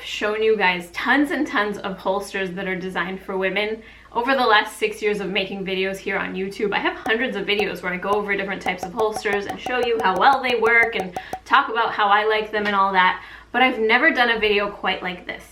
shown you guys tons and tons of holsters that are designed for women. Over the last 6 years of making videos here on YouTube, I have hundreds of videos where I go over different types of holsters and show you how well they work and talk about how I like them and all that, but I've never done a video quite like this.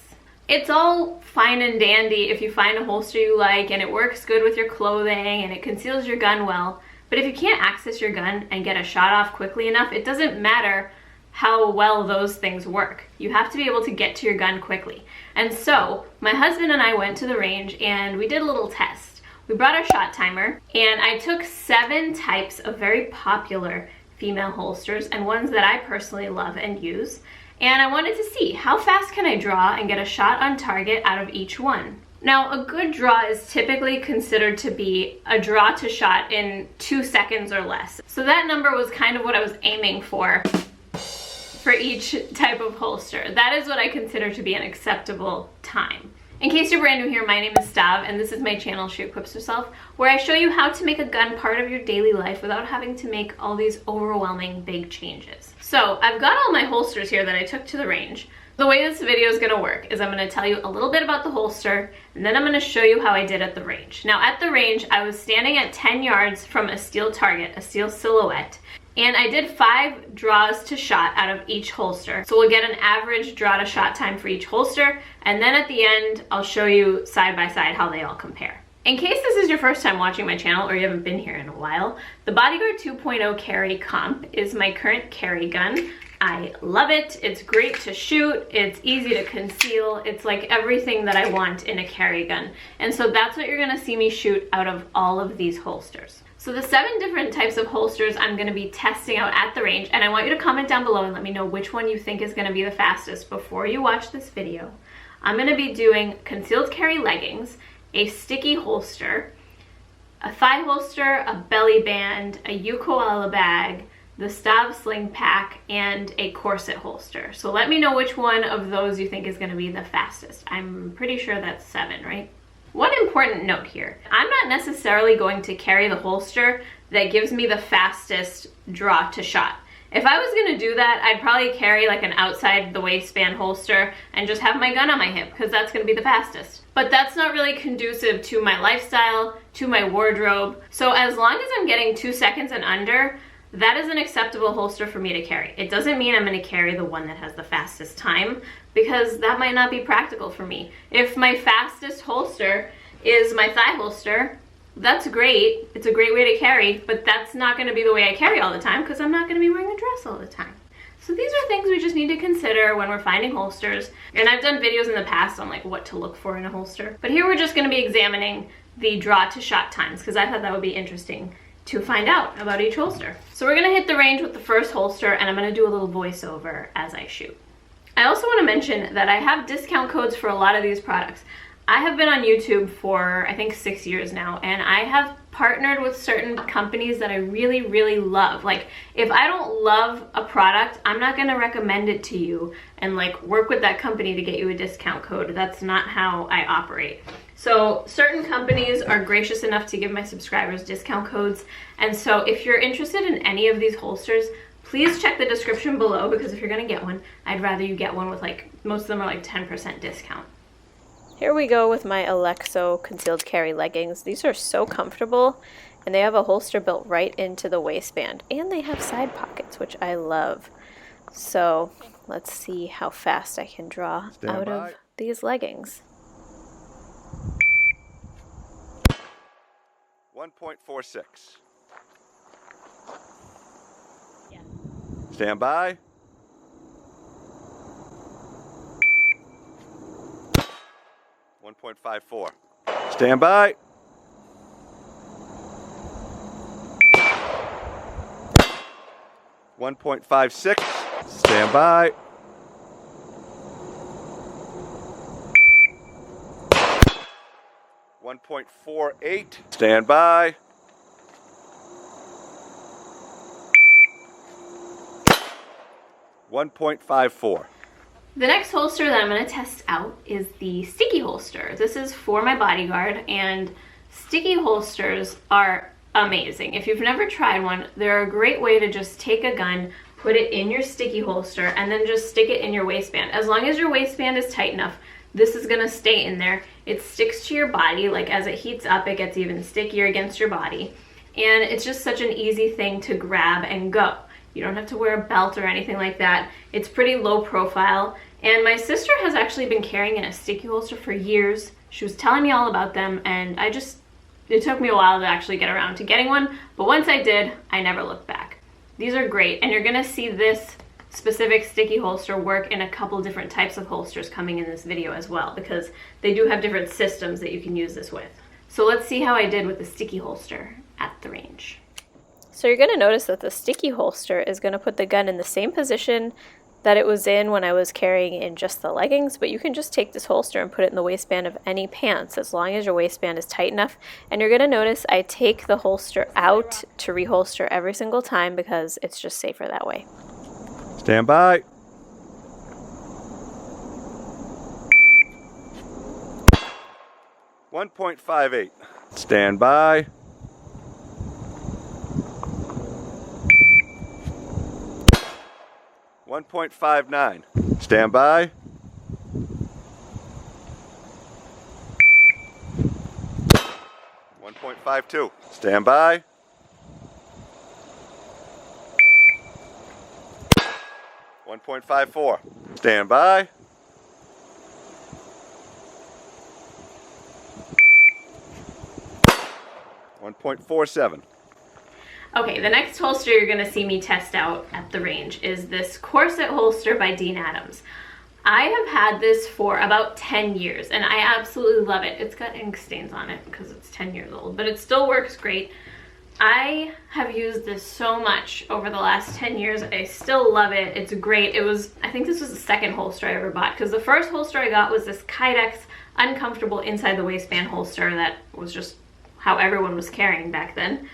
It's all fine and dandy if you find a holster you like and it works good with your clothing and it conceals your gun well, but if you can't access your gun and get a shot off quickly enough, it doesn't matter how well those things work. You have to be able to get to your gun quickly. And so my husband and I went to the range and we did a little test. We brought our shot timer and I took 7 types of very popular female holsters and ones that I personally love and use. And I wanted to see how fast can I draw and get a shot on target out of each one. Now, a good draw is typically considered to be a draw to shot in 2 seconds or less. So that number was kind of what I was aiming for each type of holster. That is what I consider to be an acceptable time. In case you're brand new here, my name is Stav, and this is my channel, She Equips Herself, where I show you how to make a gun part of your daily life without having to make all these overwhelming big changes. So I've got all my holsters here that I took to the range. The way this video is gonna work is I'm gonna tell you a little bit about the holster, and then I'm gonna show you how I did at the range. Now at the range, I was standing at 10 yards from a steel target, a steel silhouette, and I did 5 draws to shot out of each holster. So we'll get an average draw to shot time for each holster, and then at the end, I'll show you side by side how they all compare. In case this is your first time watching my channel or you haven't been here in a while, the Bodyguard 2.0 Carry Comp is my current carry gun. I love it. It's great to shoot. It's easy to conceal. It's like everything that I want in a carry gun. And so that's what you're gonna see me shoot out of all of these holsters. So the 7 different types of holsters I'm gonna be testing out at the range, and I want you to comment down below and let me know which one you think is gonna be the fastest before you watch this video. I'm gonna be doing concealed carry leggings, a sticky holster, a thigh holster, a belly band, a Ukoala bag, the Stav sling pack, and a corset holster. So let me know which one of those you think is gonna be the fastest. I'm pretty sure that's 7, right? One important note here, I'm not necessarily going to carry the holster that gives me the fastest draw to shot. If I was gonna do that, I'd probably carry like an outside the waistband holster and just have my gun on my hip, because that's gonna be the fastest. But that's not really conducive to my lifestyle, to my wardrobe. So as long as I'm getting 2 seconds and under, that is an acceptable holster for me to carry. It doesn't mean I'm gonna carry the one that has the fastest time, because that might not be practical for me. If my fastest holster is my thigh holster, that's great. It's a great way to carry, but that's not gonna be the way I carry all the time, because I'm not gonna be wearing a dress all the time. So these are things we just need to consider when we're finding holsters. And I've done videos in the past on like what to look for in a holster. But here we're just gonna be examining the draw to shot times, because I thought that would be interesting to find out about each holster. So we're gonna hit the range with the first holster, and I'm gonna do a little voiceover as I shoot. I also wanna mention that I have discount codes for a lot of these products. I have been on YouTube for I think 6 years now, and I have partnered with certain companies that I really, really love. Like, if I don't love a product, I'm not gonna recommend it to you and like work with that company to get you a discount code. That's not how I operate. So certain companies are gracious enough to give my subscribers discount codes. And so if you're interested in any of these holsters, please check the description below, because if you're gonna get one, I'd rather you get one with like, most of them are like 10% discount. Here we go with my Alexo concealed carry leggings. These are so comfortable, and they have a holster built right into the waistband, and they have side pockets, which I love. So let's see how fast I can draw out of these leggings. 1.46. Yeah. Stand by. 1.54. Stand by. 1.56. Stand by. 1.48. Stand by. 1.54. The next holster that I'm going to test out is the sticky holster. This is for my Bodyguard, and sticky holsters are amazing. If you've never tried one, they're a great way to just take a gun, put it in your sticky holster, and then just stick it in your waistband. As long as your waistband is tight enough, this is gonna stay in there. It sticks to your body, like as it heats up, it gets even stickier against your body. And it's just such an easy thing to grab and go. You don't have to wear a belt or anything like that. It's pretty low profile. And my sister has actually been carrying in a sticky holster for years. She was telling me all about them, and it took me a while to actually get around to getting one, but once I did, I never looked back. These are great, and you're gonna see this specific sticky holster work in a couple different types of holsters coming in this video as well, because they do have different systems that you can use this with. So let's see how I did with the sticky holster at the range. So you're gonna notice that the sticky holster is gonna put the gun in the same position that it was in when I was carrying in just the leggings, but you can just take this holster and put it in the waistband of any pants as long as your waistband is tight enough. And you're gonna notice I take the holster out to reholster every single time because it's just safer that way. Stand by. .58. Stand by. .59. Stand by. .52. Stand by. .54. Stand by. .47. Okay, the next holster you're gonna see me test out at the range is this Corset holster by Dean Adams. I have had this for about 10 years and I absolutely love it. It's got ink stains on it because it's 10 years old, but it still works great. I have used this so much over the last 10 years. I still love it. It's great. I think this was the second holster I ever bought, because the first holster I got was this Kydex uncomfortable inside the waistband holster that was just how everyone was carrying back then.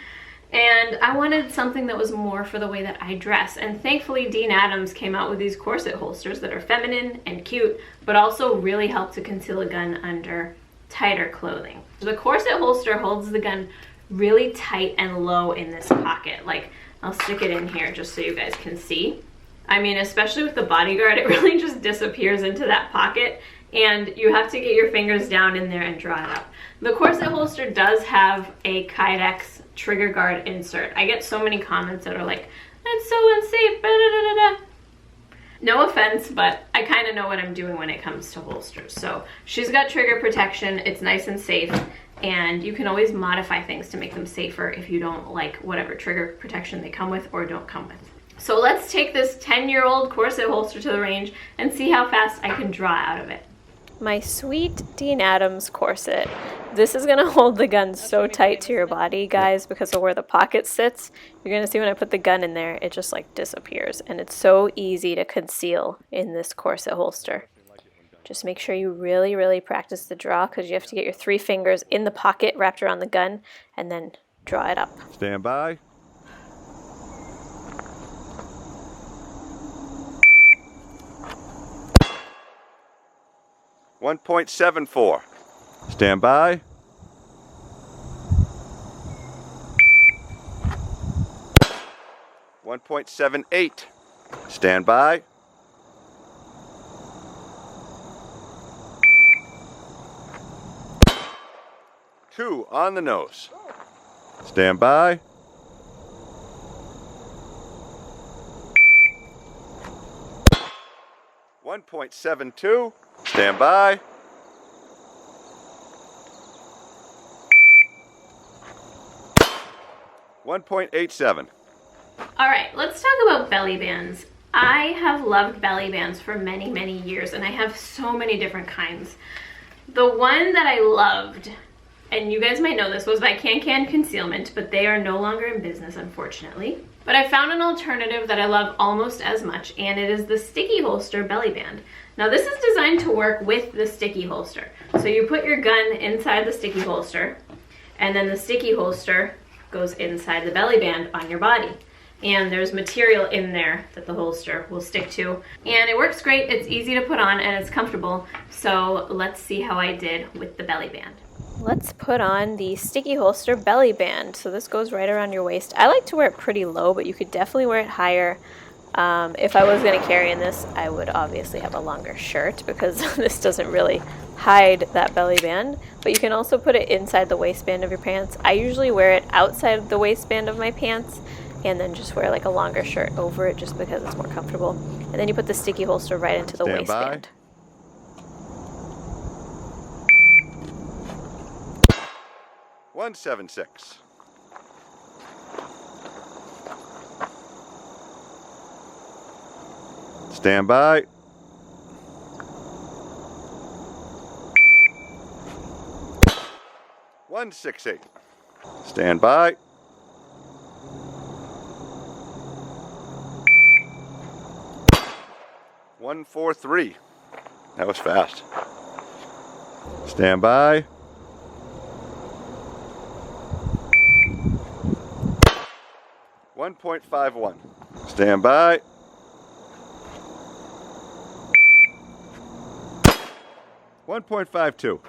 And I wanted something that was more for the way that I dress. And thankfully, Dean Adams came out with these corset holsters that are feminine and cute, but also really help to conceal a gun under tighter clothing. The corset holster holds the gun really tight and low in this pocket. Like, I'll stick it in here just so you guys can see. I mean, especially with the bodyguard, it really just disappears into that pocket, and you have to get your fingers down in there and draw it up. The corset holster does have a Kydex trigger guard insert. I get so many comments that are like, that's so unsafe, da, da, da, da. No offense, but I kind of know what I'm doing when it comes to holsters. So she's got trigger protection, it's nice and safe, and you can always modify things to make them safer if you don't like whatever trigger protection they come with or don't come with. So let's take this 10-year-old corset holster to the range and see how fast I can draw out of it. My sweet Dean Adams corset. This is gonna hold the gun so tight to your body, guys, because of where the pocket sits. You're gonna see when I put the gun in there, it just like disappears, and it's so easy to conceal in this corset holster. Just make sure you really, really practice the draw, because you have to get your 3 fingers in the pocket wrapped around the gun and then draw it up. Stand by. .74. Stand by. .78. Stand by. .2 on the nose. Stand by. .72. Stand by. .87. All right, let's talk about belly bands. I have loved belly bands for many, many years, and I have so many different kinds. The one that I loved, and you guys might know this, was by Can Concealment, but they are no longer in business, unfortunately. But I found an alternative that I love almost as much, and it is the sticky holster belly band. Now this is designed to work with the sticky holster. So you put your gun inside the sticky holster, and then the sticky holster goes inside the belly band on your body. And there's material in there that the holster will stick to. And it works great, it's easy to put on, and it's comfortable. So let's see how I did with the belly band. Let's put on the sticky holster belly band. So this goes right around your waist. I like to wear it pretty low, but you could definitely wear it higher. If I was going to carry in this, I would obviously have a longer shirt because this doesn't really hide that belly band, but you can also put it inside the waistband of your pants. I usually wear it outside the waistband of my pants and then just wear like a longer shirt over it just because it's more comfortable. And then you put the sticky holster right into the waistband. 176. Stand by. One 168. Stand by. 143. That was fast. Stand by. 1.51. Stand by. 1.52.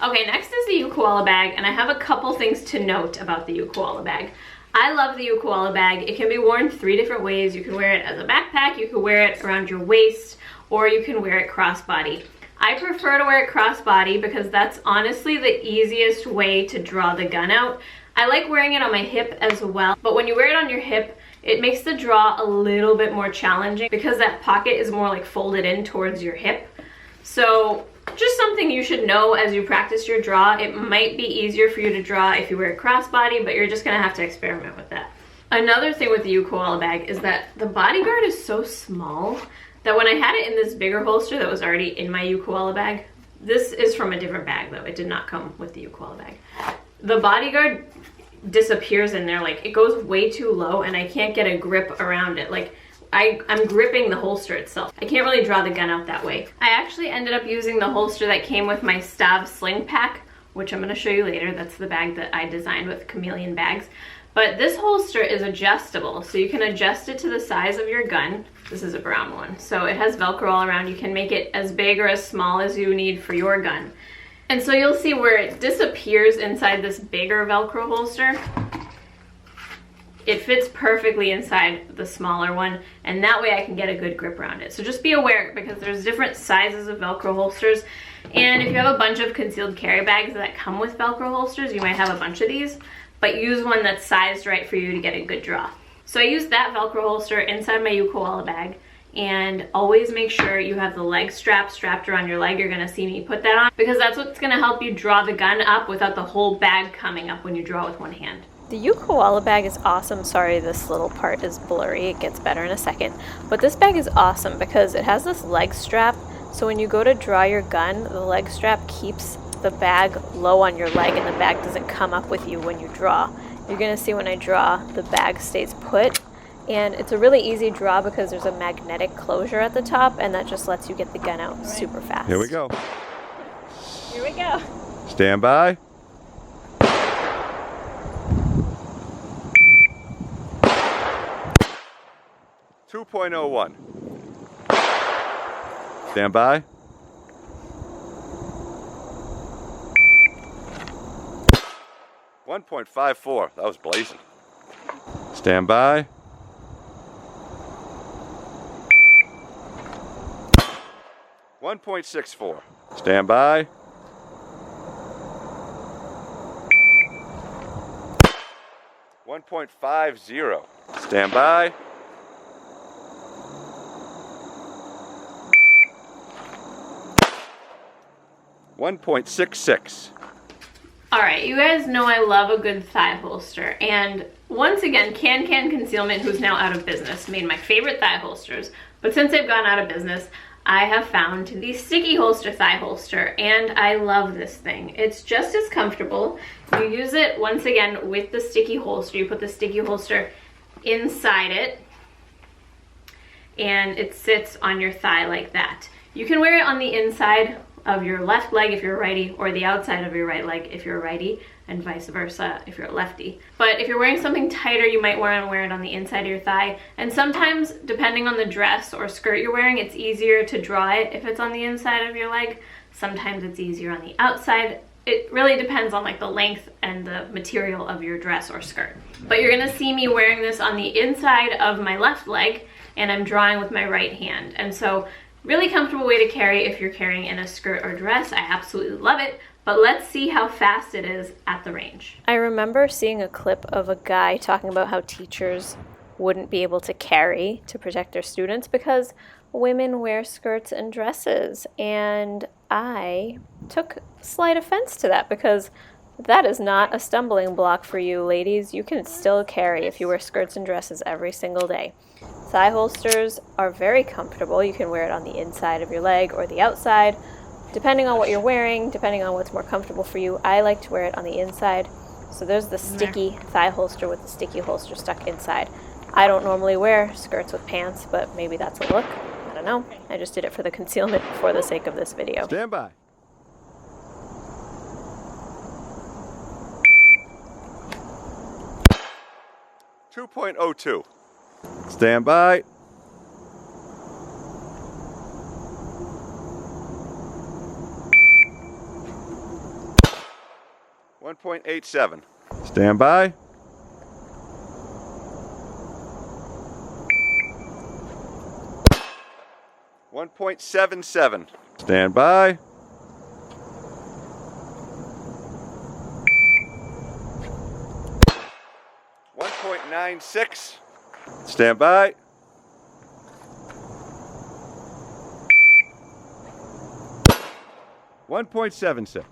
Okay, next is the Ukoala bag, and I have a couple things to note about the Ukoala bag. I love the Ukoala bag. It can be worn 3 different ways. You can wear it as a backpack, you can wear it around your waist, or you can wear it crossbody. I prefer to wear it crossbody because that's honestly the easiest way to draw the gun out. I like wearing it on my hip as well, but when you wear it on your hip, it makes the draw a little bit more challenging because that pocket is more like folded in towards your hip. So just something you should know as you practice your draw. It might be easier for you to draw if you wear a crossbody, but you're just gonna have to experiment with that. Another thing with the Ukoala bag is that the bodyguard is so small that when I had it in this bigger holster that was already in my Ukoala bag, this is from a different bag though, it did not come with the Ukoala bag. The bodyguard disappears in there, like it goes way too low and I can't get a grip around it. Like I'm gripping the holster itself. I can't really draw the gun out that way. I actually ended up using the holster that came with my Stav sling pack, which I'm gonna show you later. That's the bag that I designed with chameleon bags. But this holster is adjustable, so you can adjust it to the size of your gun. This is a brown one, so it has Velcro all around. You can make it as big or as small as you need for your gun. And so you'll see where it disappears inside this bigger Velcro holster. It fits perfectly inside the smaller one, and that way I can get a good grip around it. So just be aware, because there's different sizes of Velcro holsters, and if you have a bunch of concealed carry bags that come with Velcro holsters, you might have a bunch of these, but use one that's sized right for you to get a good draw. So I use that Velcro holster inside my Ukoala bag, and always make sure you have the leg strap strapped around your leg. You're gonna see me put that on, because that's what's gonna help you draw the gun up without the whole bag coming up when you draw with one hand. The Ukoala bag is awesome. Sorry, this little part is blurry. It gets better in a second. But this bag is awesome because it has this leg strap. So when you go to draw your gun, the leg strap keeps the bag low on your leg and the bag doesn't come up with you when you draw. You're gonna see when I draw, the bag stays put. And it's a really easy draw because there's a magnetic closure at the top, and that just lets you get the gun out super fast. Here we go. Here we go. Stand by. 2.01. Stand by. 1.54. That was blazing. Stand by. 1.64. Stand by. 1.50. Stand by. 1.66. All right, you guys know I love a good thigh holster, and once again, Can Concealment, who's now out of business, made my favorite thigh holsters, but since they've gone out of business, I have found the sticky holster thigh holster, and I love this thing. It's just as comfortable. You use it, once again, with the sticky holster. You put the sticky holster inside it, and it sits on your thigh like that. You can wear it on the inside of your left leg if you're a righty, or the outside of your right leg if you're a righty, and vice versa if you're a lefty. But if you're wearing something tighter, you might want to wear it on the inside of your thigh. And sometimes, depending on the dress or skirt you're wearing, it's easier to draw it if it's on the inside of your leg. Sometimes it's easier on the outside. It really depends on like the length and the material of your dress or skirt. But you're gonna see me wearing this on the inside of my left leg, and I'm drawing with my right hand. And so really comfortable way to carry if you're carrying in a skirt or dress. I absolutely love it. But let's see how fast it is at the range. I remember seeing a clip of a guy talking about how teachers wouldn't be able to carry to protect their students because women wear skirts and dresses. And I took slight offense to that because that is not a stumbling block for you, ladies. You can still carry if you wear skirts and dresses every single day. Thigh holsters are very comfortable. You can wear it on the inside of your leg or the outside, depending on what you're wearing, depending on what's more comfortable for you. I like to wear it on the inside. So there's the sticky thigh holster with the sticky holster stuck inside. I don't normally wear skirts with pants, but maybe that's a look. I don't know. I just did it for the concealment for the sake of this video. Stand by. .02. Stand by. 1.87. Stand by. 1.77. Stand by. 1.96. Stand by. 1.76.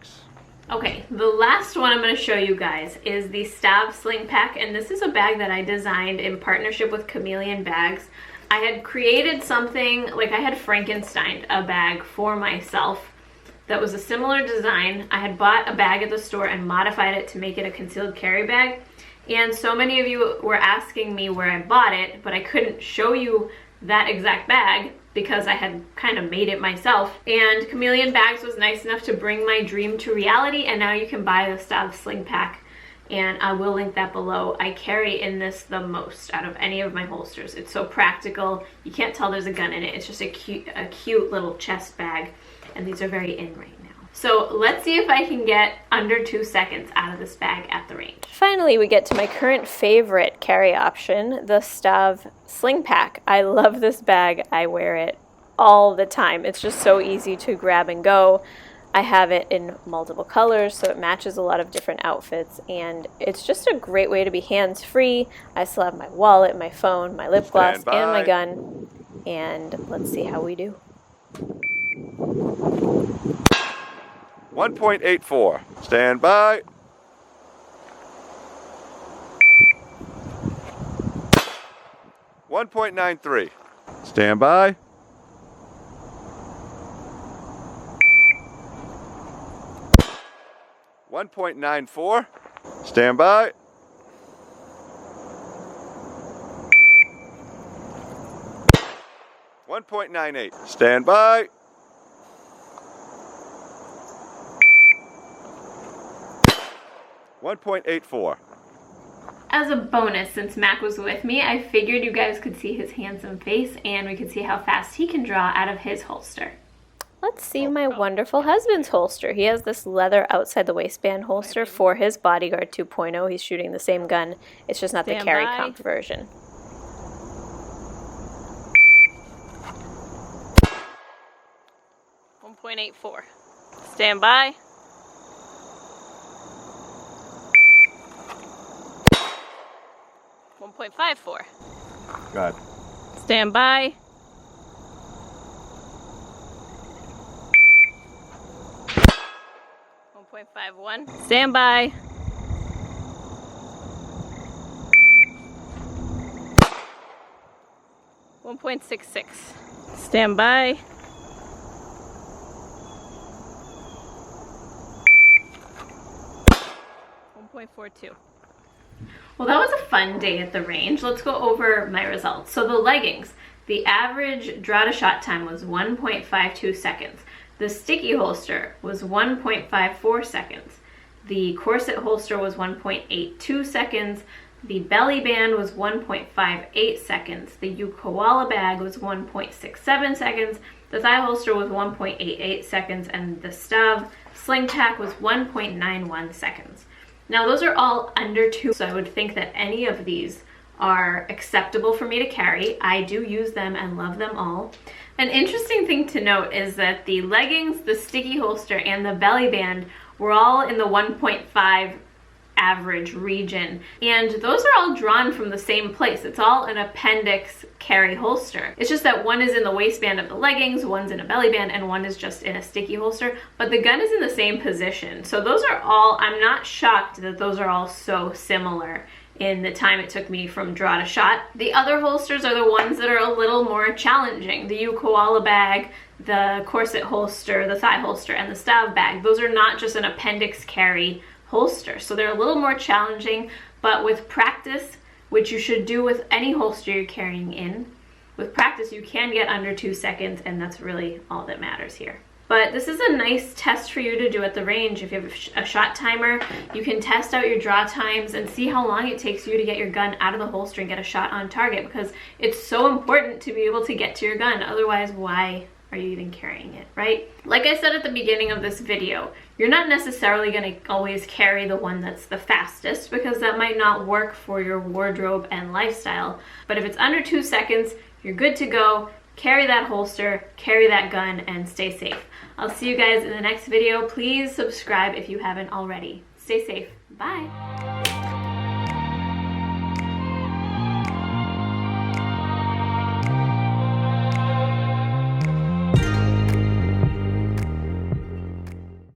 Okay, the last one I'm going to show you guys is the Stav sling pack, and this is a bag that I designed in partnership with Chameleon Bags. I had created something, like I had Frankensteined a bag for myself that was a similar design. I had bought a bag at the store and modified it to make it a concealed carry bag, and so many of you were asking me where I bought it, but I couldn't show you that exact bag because I had kind of made it myself. And Chameleon Bags was nice enough to bring my dream to reality, and now you can buy the Stav sling pack, and I will link that below. I carry in this the most out of any of my holsters. It's so practical. You can't tell there's a gun in it. It's just a cute little chest bag, and these are very in right now. So let's see if I can get under 2 seconds out of this bag at the range. Finally, we get to my current favorite carry option, the Stav sling pack. I love this bag. I wear it all the time. It's just so easy to grab and go. I have it in multiple colors, so it matches a lot of different outfits, and it's just a great way to be hands-free. I still have my wallet, my phone, my lip gloss, and my gun. And let's see how we do. 1.84. Stand by. 1.93. Stand by. 1.94. Stand by. 1.98. Stand by. 1.84. As a bonus, since Mac was with me, I figured you guys could see his handsome face and we could see how fast he can draw out of his holster. Let's see my wonderful husband's holster. He has this leather outside the waistband holster for his Bodyguard 2.0. He's shooting the same gun. It's just not the carry comp version. .84. Stand by. 1.54. Good. Stand by. 1.51. Stand by. 1.66. Stand by. 1.42. Well, that was a fun day at the range. Let's go over my results. So the leggings, the average draw to shot time was 1.52 seconds. The sticky holster was 1.54 seconds. The corset holster was 1.82 seconds. The belly band was 1.58 seconds. The Ukoala bag was 1.67 seconds. The thigh holster was 1.88 seconds. And the Stav sling pack was 1.91 seconds. Now those are all under 2, so I would think that any of these are acceptable for me to carry. I do use them and love them all. An interesting thing to note is that the leggings, the sticky holster, and the belly band were all in the 1.5 average region, and those are all drawn from the same place. It's all an appendix carry holster. It's just that one is in the waistband of the leggings, one's in a belly band, and one is just in a sticky holster, but the gun is in the same position. So those are all, I'm not shocked that those are all so similar in the time it took me from draw to shot. The other holsters are the ones that are a little more challenging. The Ukoala bag, the Corset holster, the thigh holster, and the Stav bag. Those are not just an appendix carry holster, so they're a little more challenging, but with practice, which you should do with any holster you're carrying in, with practice you can get under 2 seconds, and that's really all that matters here. But this is a nice test for you to do at the range. If you have a shot timer, you can test out your draw times and see how long it takes you to get your gun out of the holster and get a shot on target, because it's so important to be able to get to your gun. Otherwise, why are you even carrying it, right? Like I said at the beginning of this video, you're not necessarily going to always carry the one that's the fastest, because that might not work for your wardrobe and lifestyle. But if it's under 2 seconds, you're good to go. Carry that holster, carry that gun, and stay safe. I'll see you guys in the next video. Please subscribe if you haven't already. Stay safe. Bye.